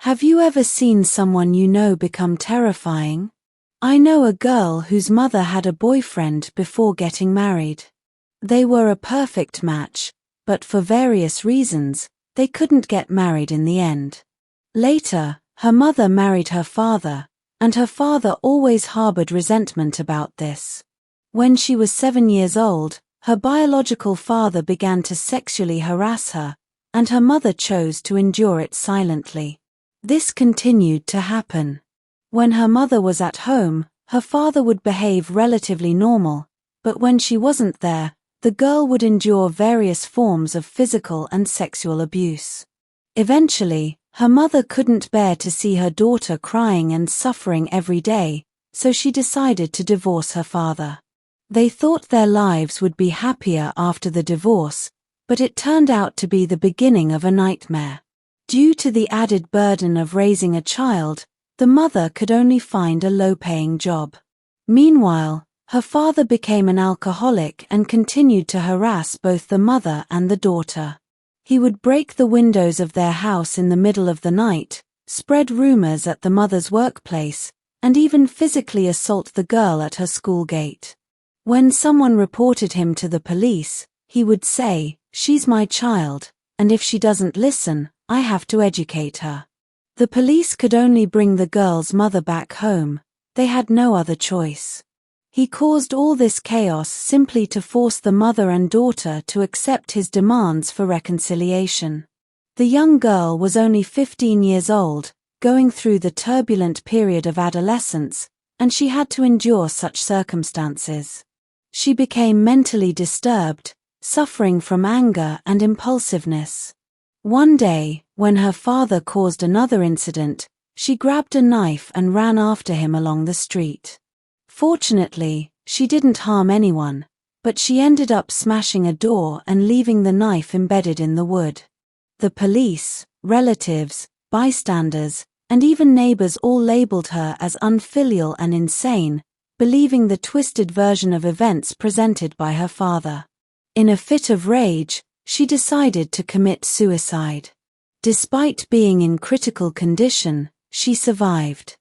Have you ever seen someone you know become terrifying? I know a girl whose mother had a boyfriend before getting married. They were a perfect match, but for various reasons, they couldn't get married in the end. Later, her mother married her father, and her father always harbored resentment about this. When she was 7 years old, her biological father began to sexually harass her, and her mother chose to endure it silently. This continued to happen. When her mother was at home, her father would behave relatively normal, but when she wasn't there, the girl would endure various forms of physical and sexual abuse. Eventually, her mother couldn't bear to see her daughter crying and suffering every day, so she decided to divorce her father. They thought their lives would be happier after the divorce, but it turned out to be the beginning of a nightmare. Due to the added burden of raising a child, the mother could only find a low-paying job. Meanwhile, her father became an alcoholic and continued to harass both the mother and the daughter. He would break the windows of their house in the middle of the night, spread rumors at the mother's workplace, and even physically assault the girl at her school gate. When someone reported him to the police, he would say, "She's my child, and if she doesn't listen, I have to educate her." The police could only bring the girl's mother back home. They had no other choice. He caused all this chaos simply to force the mother and daughter to accept his demands for reconciliation. The young girl was only 15 years old, going through the turbulent period of adolescence, and she had to endure such circumstances. She became mentally disturbed, suffering from anger and impulsiveness. One day, when her father caused another incident, she grabbed a knife and ran after him along the street. Fortunately, she didn't harm anyone, but she ended up smashing a door and leaving the knife embedded in the wood. The police, relatives, bystanders, and even neighbors all labeled her as unfilial and insane, believing the twisted version of events presented by her father. In a fit of rage, she decided to commit suicide. Despite being in critical condition, she survived.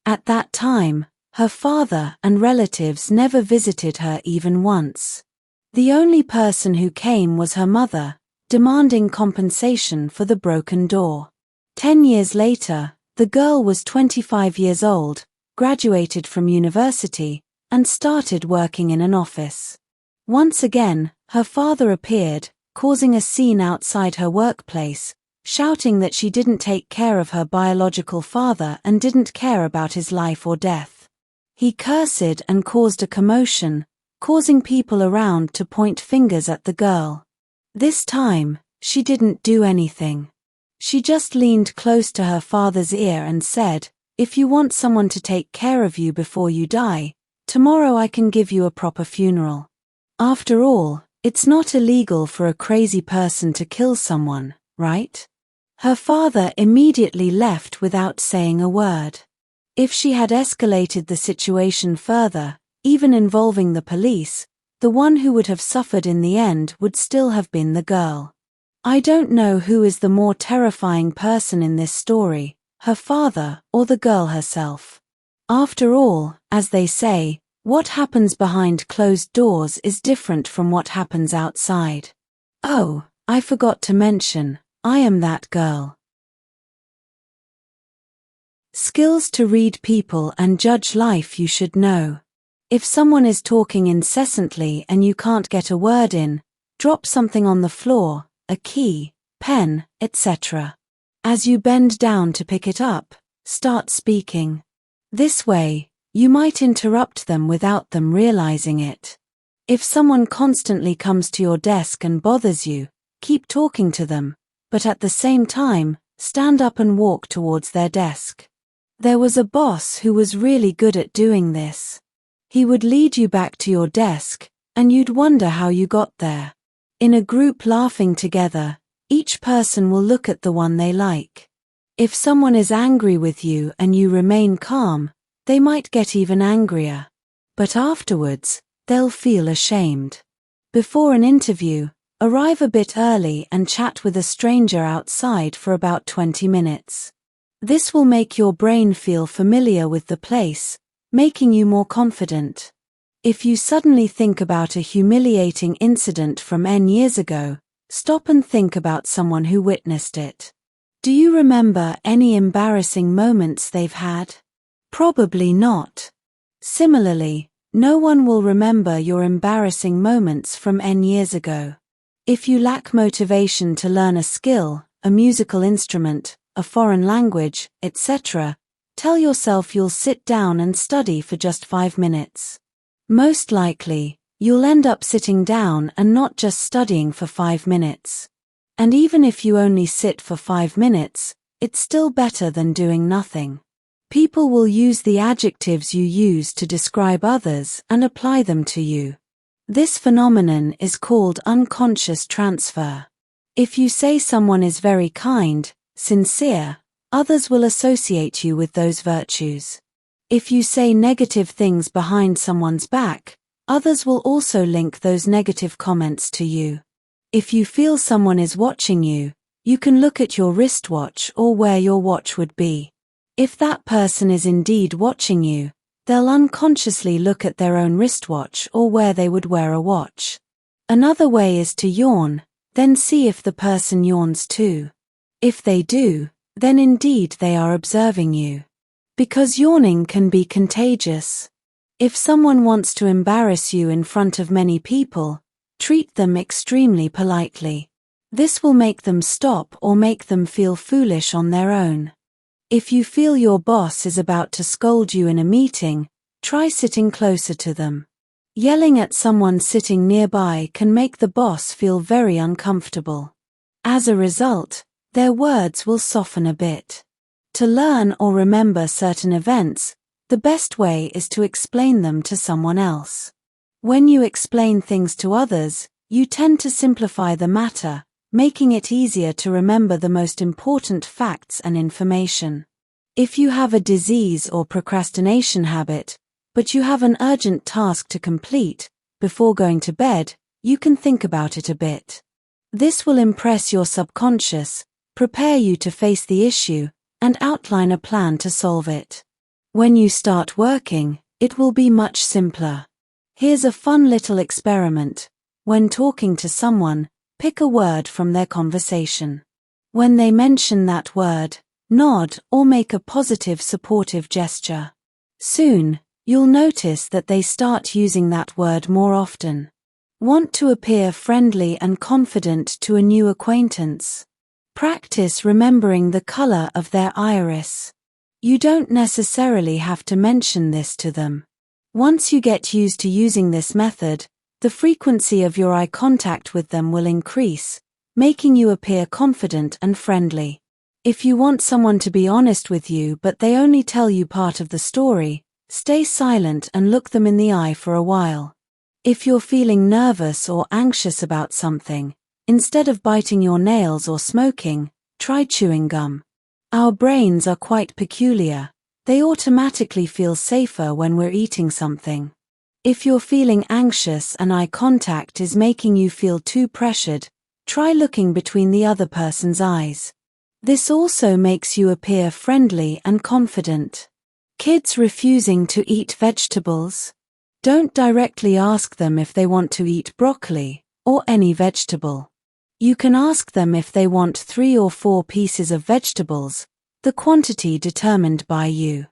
At that time, her father and relatives never visited her even once. The only person who came was her mother, demanding compensation for the broken door. 10 years later, the girl was 25 years old, graduated from university, and started working in an office. Once again, her father appeared, causing a scene outside her workplace, shouting that she didn't take care of her biological father and didn't care about his life or death. He cursed and caused a commotion, causing people around to point fingers at the girl. This time, she didn't do anything. She just leaned close to her father's ear and said, "If you want someone to take care of you before you die, tomorrow I can give you a proper funeral." After all, it's not illegal for a crazy person to kill someone, right? Her father immediately left without saying a word. If she had escalated the situation further, even involving the police, the one who would have suffered in the end would still have been the girl. I don't know who is the more terrifying person in this story, her father or the girl herself. After all, as they say, what happens behind closed doors is different from what happens outside. Oh, I forgot to mention, I am that girl. Skills to read people and judge life you should know. If someone is talking incessantly and you can't get a word in, drop something on the floor, a key, pen, etc. As you bend down to pick it up, start speaking. This way, you might interrupt them without them realizing it. If someone constantly comes to your desk and bothers you, keep talking to them, but at the same time, stand up and walk towards their desk. There was a boss who was really good at doing this. He would lead you back to your desk, and you'd wonder how you got there. In a group laughing together, each person will look at the one they like. If someone is angry with you and you remain calm, they might get even angrier. But afterwards, they'll feel ashamed. Before an interview, arrive a bit early and chat with a stranger outside for about 20 minutes. This will make your brain feel familiar with the place, making you more confident. If you suddenly think about a humiliating incident from N years ago, stop and think about someone who witnessed it. Do you remember any embarrassing moments they've had? Probably not. Similarly, no one will remember your embarrassing moments from N years ago. If you lack motivation to learn a skill, a musical instrument, a foreign language, etc., tell yourself you'll sit down and study for just 5 minutes. Most likely, you'll end up sitting down and not just studying for 5 minutes. And even if you only sit for 5 minutes, it's still better than doing nothing. People will use the adjectives you use to describe others and apply them to you. This phenomenon is called unconscious transfer. If you say someone is very kind, sincere, others will associate you with those virtues. If you say negative things behind someone's back, others will also link those negative comments to you. If you feel someone is watching you, you can look at your wristwatch or where your watch would be. If that person is indeed watching you, they'll unconsciously look at their own wristwatch or where they would wear a watch. Another way is to yawn, then see if the person yawns too. If they do, then indeed they are observing you. Because yawning can be contagious. If someone wants to embarrass you in front of many people, treat them extremely politely. This will make them stop or make them feel foolish on their own. If you feel your boss is about to scold you in a meeting, try sitting closer to them. Yelling at someone sitting nearby can make the boss feel very uncomfortable. As a result, their words will soften a bit. To learn or remember certain events, the best way is to explain them to someone else. When you explain things to others, you tend to simplify the matter, making it easier to remember the most important facts and information. If you have a disease or procrastination habit, but you have an urgent task to complete, before going to bed, you can think about it a bit. This will impress your subconscious, prepare you to face the issue, and outline a plan to solve it. When you start working, it will be much simpler. Here's a fun little experiment. When talking to someone, pick a word from their conversation. When they mention that word, nod or make a positive supportive gesture. Soon, you'll notice that they start using that word more often. Want to appear friendly and confident to a new acquaintance? Practice remembering the color of their iris. You don't necessarily have to mention this to them. Once you get used to using this method, the frequency of your eye contact with them will increase, making you appear confident and friendly. If you want someone to be honest with you but they only tell you part of the story, stay silent and look them in the eye for a while. If you're feeling nervous or anxious about something, instead of biting your nails or smoking, try chewing gum. Our brains are quite peculiar. They automatically feel safer when we're eating something. If you're feeling anxious and eye contact is making you feel too pressured, try looking between the other person's eyes. This also makes you appear friendly and confident. Kids refusing to eat vegetables? Don't directly ask them if they want to eat broccoli, or any vegetable. You can ask them if they want 3 or 4 pieces of vegetables, the quantity determined by you.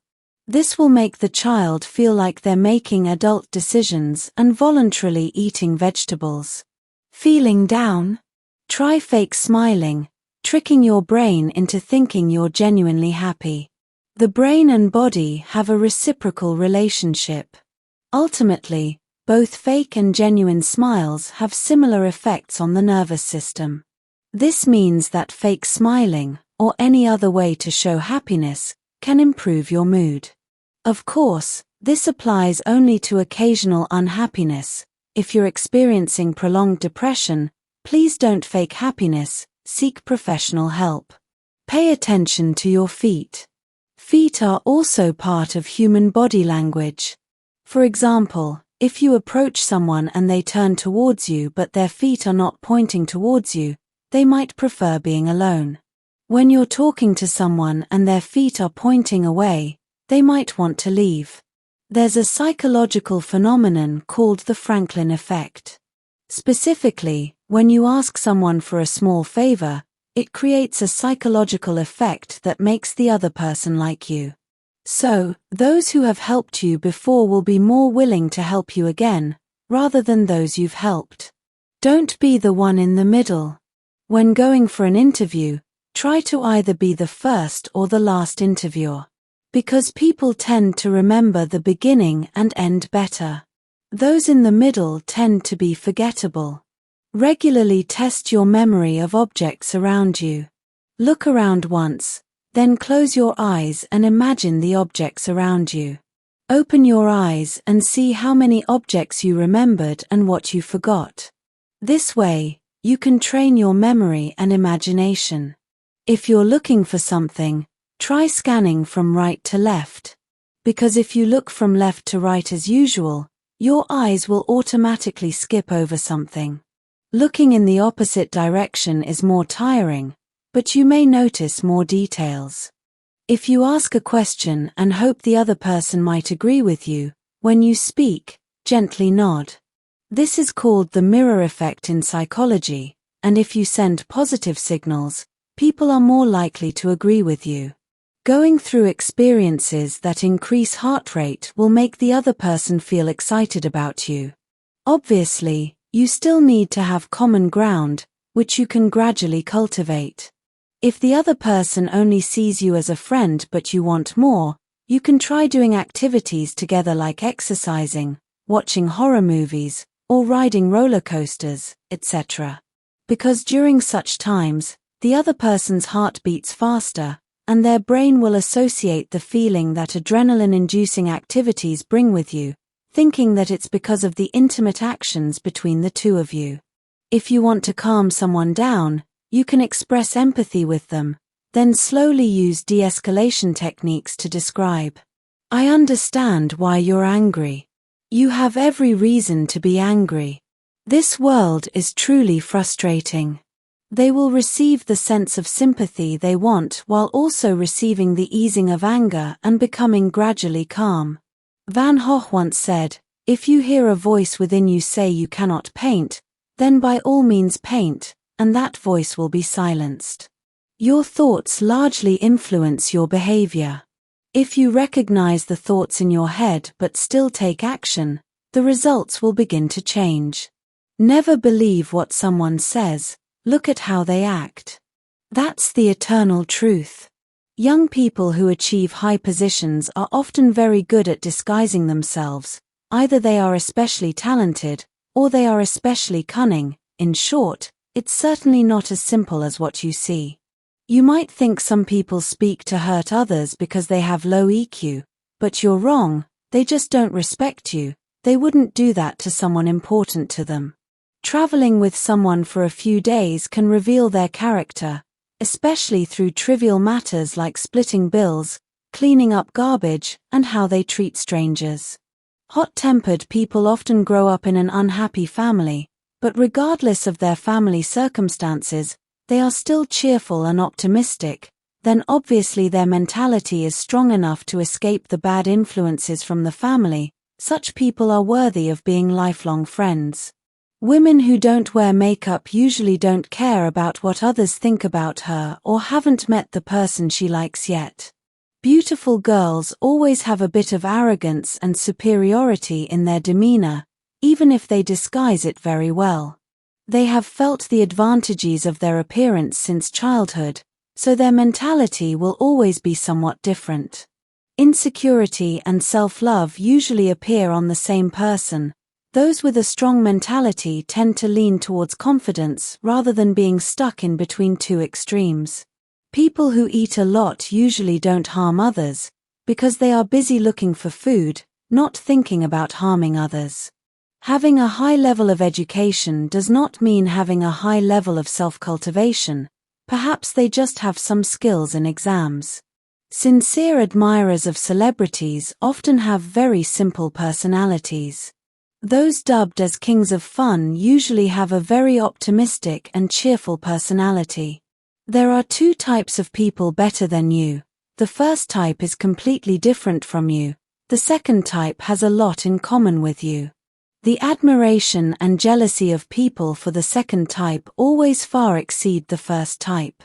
This will make the child feel like they're making adult decisions and voluntarily eating vegetables. Feeling down? Try fake smiling, tricking your brain into thinking you're genuinely happy. The brain and body have a reciprocal relationship. Ultimately, both fake and genuine smiles have similar effects on the nervous system. This means that fake smiling, or any other way to show happiness, can improve your mood. Of course, this applies only to occasional unhappiness. If you're experiencing prolonged depression, please don't fake happiness, seek professional help. Pay attention to your feet. Feet are also part of human body language. For example, if you approach someone and they turn towards you but their feet are not pointing towards you, they might prefer being alone. When you're talking to someone and their feet are pointing away, they might want to leave. There's a psychological phenomenon called the Franklin effect. Specifically, when you ask someone for a small favor, it creates a psychological effect that makes the other person like you. So, those who have helped you before will be more willing to help you again, rather than those you've helped. Don't be the one in the middle. When going for an interview, try to either be the first or the last interviewer. Because people tend to remember the beginning and end better. Those in the middle tend to be forgettable. Regularly test your memory of objects around you. Look around once, then close your eyes and imagine the objects around you. Open your eyes and see how many objects you remembered and what you forgot. This way, you can train your memory and imagination. If you're looking for something, try scanning from right to left. Because if you look from left to right as usual, your eyes will automatically skip over something. Looking in the opposite direction is more tiring, but you may notice more details. If you ask a question and hope the other person might agree with you, when you speak, gently nod. This is called the mirror effect in psychology, and if you send positive signals, people are more likely to agree with you. Going through experiences that increase heart rate will make the other person feel excited about you. Obviously, you still need to have common ground, which you can gradually cultivate. If the other person only sees you as a friend but you want more, you can try doing activities together like exercising, watching horror movies, or riding roller coasters, etc. Because during such times, the other person's heart beats faster, and their brain will associate the feeling that adrenaline-inducing activities bring with you, thinking that it's because of the intimate actions between the two of you. If you want to calm someone down, you can express empathy with them, then slowly use de-escalation techniques to describe. I understand why you're angry. You have every reason to be angry. This world is truly frustrating. They will receive the sense of sympathy they want while also receiving the easing of anger and becoming gradually calm. Van Gogh once said, "If you hear a voice within you say you cannot paint, then by all means paint, and that voice will be silenced." Your thoughts largely influence your behavior. If you recognize the thoughts in your head but still take action, the results will begin to change. Never believe what someone says. Look at how they act. That's the eternal truth. Young people who achieve high positions are often very good at disguising themselves. Either they are especially talented, or they are especially cunning. In short, it's certainly not as simple as what you see. You might think some people speak to hurt others because they have low EQ, but you're wrong, they just don't respect you. They wouldn't do that to someone important to them. Traveling with someone for a few days can reveal their character, especially through trivial matters like splitting bills, cleaning up garbage, and how they treat strangers. Hot-tempered people often grow up in an unhappy family, but regardless of their family circumstances, they are still cheerful and optimistic. Then obviously their mentality is strong enough to escape the bad influences from the family. Such people are worthy of being lifelong friends. Women who don't wear makeup usually don't care about what others think about her or haven't met the person she likes yet. Beautiful girls always have a bit of arrogance and superiority in their demeanor, even if they disguise it very well. They have felt the advantages of their appearance since childhood, so their mentality will always be somewhat different. Insecurity and self-love usually appear on the same person. Those with a strong mentality tend to lean towards confidence rather than being stuck in between two extremes. People who eat a lot usually don't harm others, because they are busy looking for food, not thinking about harming others. Having a high level of education does not mean having a high level of self-cultivation. Perhaps they just have some skills in exams. Sincere admirers of celebrities often have very simple personalities. Those dubbed as kings of fun usually have a very optimistic and cheerful personality. There are two types of people better than you. The first type is completely different from you. The second type has a lot in common with you. The admiration and jealousy of people for the second type always far exceed the first type.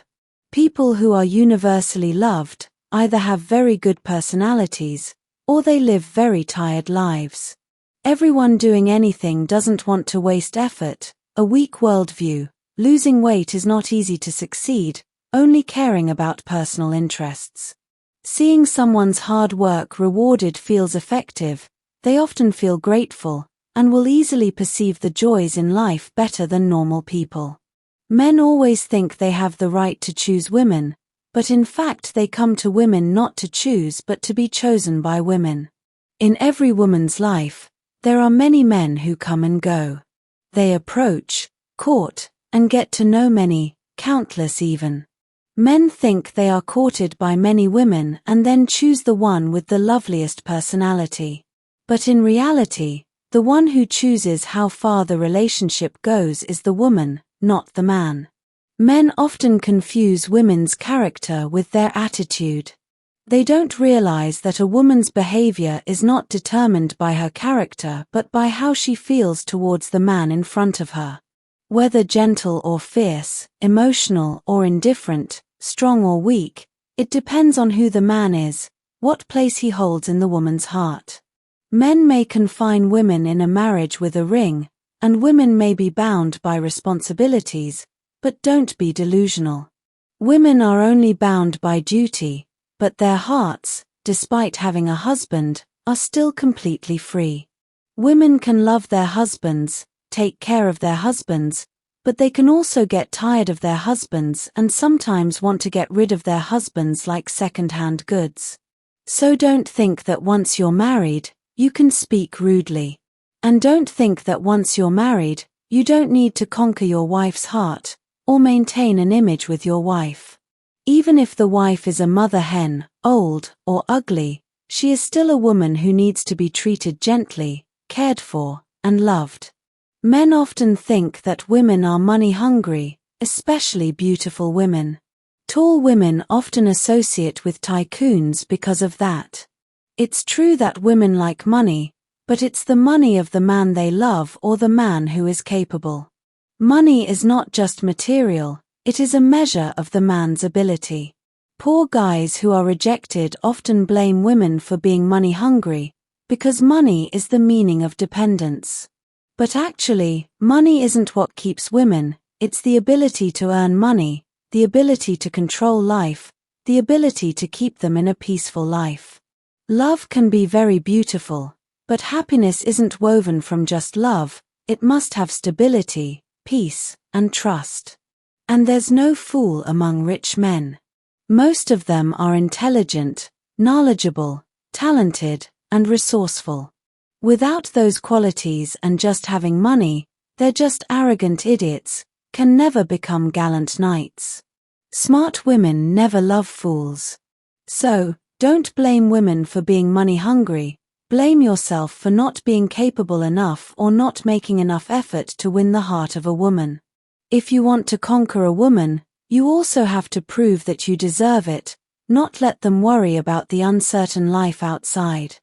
People who are universally loved either have very good personalities, or they live very tired lives. Everyone doing anything doesn't want to waste effort, a weak worldview, losing weight is not easy to succeed, only caring about personal interests. Seeing someone's hard work rewarded feels effective, they often feel grateful, and will easily perceive the joys in life better than normal people. Men always think they have the right to choose women, but in fact they come to women not to choose but to be chosen by women. In every woman's life, there are many men who come and go. They approach, court, and get to know many, countless even. Men think they are courted by many women and then choose the one with the loveliest personality. But in reality, the one who chooses how far the relationship goes is the woman, not the man. Men often confuse women's character with their attitude. They don't realize that a woman's behavior is not determined by her character but by how she feels towards the man in front of her. Whether gentle or fierce, emotional or indifferent, strong or weak, it depends on who the man is, what place he holds in the woman's heart. Men may confine women in a marriage with a ring, and women may be bound by responsibilities, but don't be delusional. Women are only bound by duty, but their hearts, despite having a husband, are still completely free. Women can love their husbands, take care of their husbands, but they can also get tired of their husbands and sometimes want to get rid of their husbands like second-hand goods. So don't think that once you're married, you can speak rudely. And don't think that once you're married, you don't need to conquer your wife's heart, or maintain an image with your wife. Even if the wife is a mother hen, old, or ugly, she is still a woman who needs to be treated gently, cared for, and loved. Men often think that women are money hungry, especially beautiful women. Tall women often associate with tycoons because of that. It's true that women like money, but it's the money of the man they love or the man who is capable. Money is not just material, it is a measure of the man's ability. Poor guys who are rejected often blame women for being money hungry, because money is the meaning of dependence. But actually, money isn't what keeps women, it's the ability to earn money, the ability to control life, the ability to keep them in a peaceful life. Love can be very beautiful, but happiness isn't woven from just love, it must have stability, peace, and trust. And there's no fool among rich men. Most of them are intelligent, knowledgeable, talented, and resourceful. Without those qualities and just having money, they're just arrogant idiots, can never become gallant knights. Smart women never love fools. So, don't blame women for being money hungry, blame yourself for not being capable enough or not making enough effort to win the heart of a woman. If you want to conquer a woman, you also have to prove that you deserve it, not let them worry about the uncertain life outside.